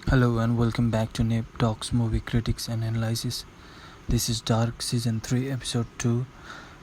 Hello and welcome back to NepDox Movie Critics and Analysis. This is Dark Season 3 Episode 2.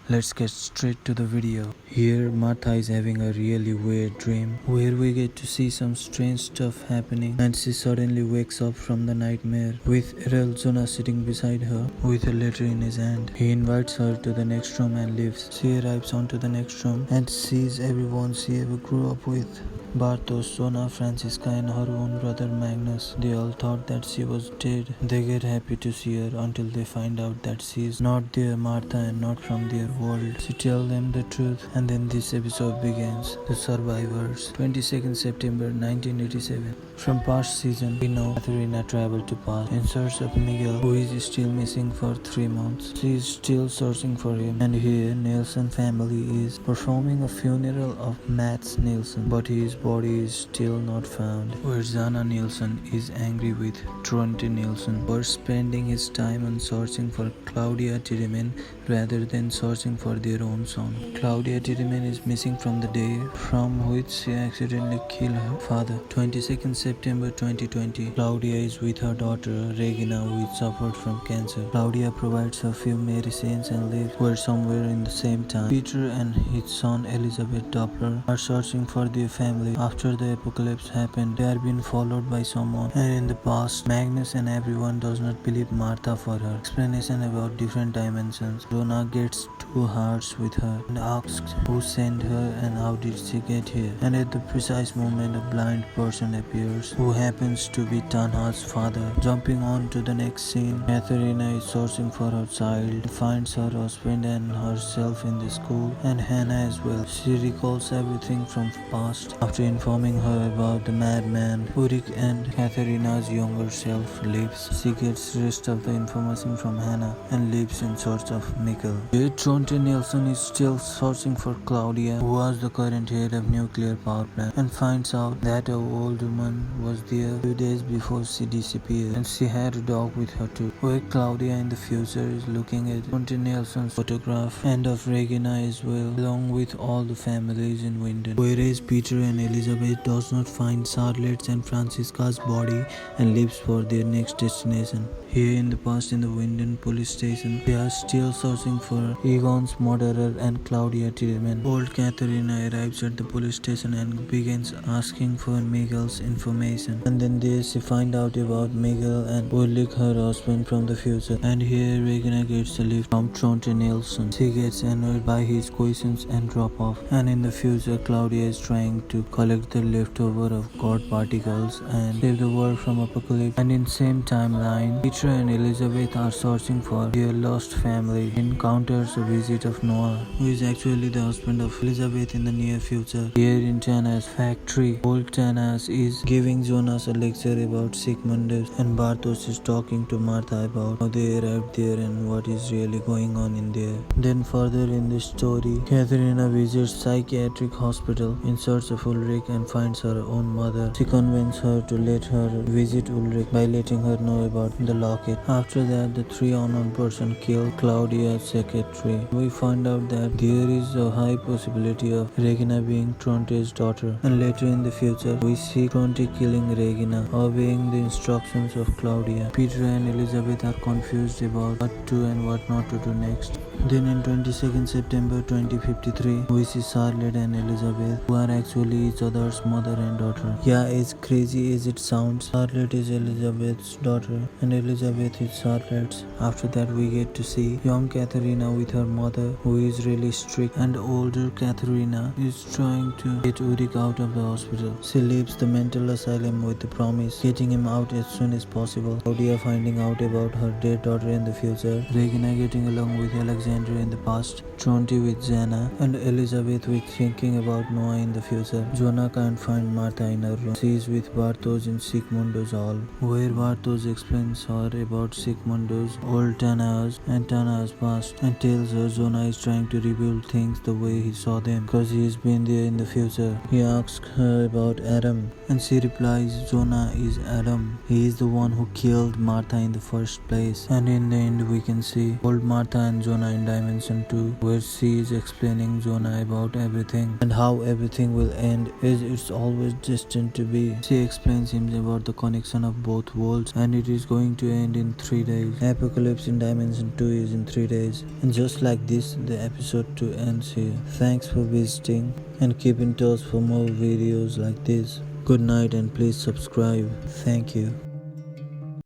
Let's get straight to the video. Here Martha is having a really weird dream where we get to see some strange stuff happening, and she suddenly wakes up from the nightmare with Errol Jonah sitting beside her with a letter in his hand. He invites her to the next room and leaves. She arrives onto the next room and sees everyone she ever grew up with. Bartos, Jonah, Francisca and her own brother Magnus. They all thought that she was dead. They get happy to see her until they find out that she is not their Martha and not from their world. She tells them the truth, and then this episode begins. The Survivors. 22nd September 1987. From past season, we know Katharina traveled to past in search of Miguel, who is still missing for 3 months. She is still searching for him, and here Nielsen family is performing a funeral of Mats Nielsen, but his body is still not found. Where Zana Nielsen is angry with Tronte Nielsen for spending his time on searching for Claudia Tiedemann rather than searching for their own son. Claudia Tiedemann is missing from the day from which she accidentally killed her father. 22nd September 2020. Claudia is with her daughter Regina, who suffered from cancer. Claudia provides her few medicines and lives were somewhere in the same time. Peter and his son Elizabeth Doppler are searching for their family. After the apocalypse happened, they are being followed by someone, and in the past, Magnus and everyone does not believe Martha for her explanation about different dimensions. Jonah gets two hearts with her and asks who sent her and how did she get here. And at the precise moment, a blind person appears who happens to be Tanha's father. Jumping on to the next scene, Katharina is searching for her child, finds her husband and herself in the school, and Hannah as well. She recalls everything from past. After informing her about the madman, Ulrich and Katharina's younger self leaves. She gets rest of the information from Hannah and leaves in search of Mikkel. Yet Tronte Nielsen is still searching for Claudia, who was the current head of nuclear power plant, and finds out that an old woman was there 2 days before she disappeared, and she had a dog with her too. Where Claudia in the future is looking at Tronte Nielsen's photograph and of Regina as well, along with all the families in Winden. Whereas Peter and Elizabeth does not find Charlotte's and Francisca's body and leaves for their next destination. Here in the past, in the Winden police station, they are still searching for Egon's murderer and Claudia Tiedemann. Old Katharina arrives at the police station and begins asking for Miguel's information. And then there she finds out about Miguel and Ulrich, her husband from the future. And here Regina gets a lift from Tronte Nielsen. She gets annoyed by his questions and drop off. And in the future, Claudia is trying to collect the leftover of God particles and save the world from apocalypse. And in same timeline, Peter and Elizabeth are searching for their lost family. Encounters a visit of Noah, who is actually the husband of Elizabeth in the near future. Here in Tana's factory, old Tanas is giving Jonas a lecture about Sigmundus, and Bartos is talking to Martha about how they arrived there and what is really going on in there. Then further in the story, Katharina visits psychiatric hospital in search of Ulrich and finds her own mother. She convinces her to let her visit Ulrich by letting her know about the locket. After that, the three unknown person kill Claudia's secretary. We find out that there is a high possibility of Regina being Tronte's daughter, and later in the future, we see Tronte killing Regina, obeying the instructions of Claudia. Peter and Elizabeth are confused about what to and what not to do next. Then in 22nd September 2053, we see Charlotte and Elizabeth, who are actually each other's mother and daughter. Yeah, as crazy as it sounds, Charlotte is Elizabeth's daughter and Elizabeth is Charlotte's. After that, we get to see young Katharina with her mother, who is really strict, and older Katharina is trying to get Ulrich out of the hospital. She leaves the mental asylum with the promise getting him out as soon as possible. Claudia finding out about her dead daughter in the future, Regina getting along with Alexandra in the past, Tronte with Zana, and Elizabeth with thinking about Noah in the future. Jonah can't find Martha in her room. She is with Bartos in Sigmundo's hall, where Bartos explains her about Sigmundo's old Tana's and Tana's past, and tells her Jonah is trying to rebuild things the way he saw them because he has been there in the future. He asks her about Adam, and she replies Jonah is Adam. He is the one who killed Martha in the first place. And in the end, we can see old Martha and Jonah in Dimension 2, where she is explaining Jonah about everything and how everything will end as it's always destined to be. She explains him about the connection of both worlds and it is going to end in 3 days. Apocalypse in Dimension 2 is in 3 days. And just like this, the episode 2 ends here. Thanks for visiting and keep in touch for more videos like this. Good night and please subscribe. Thank you.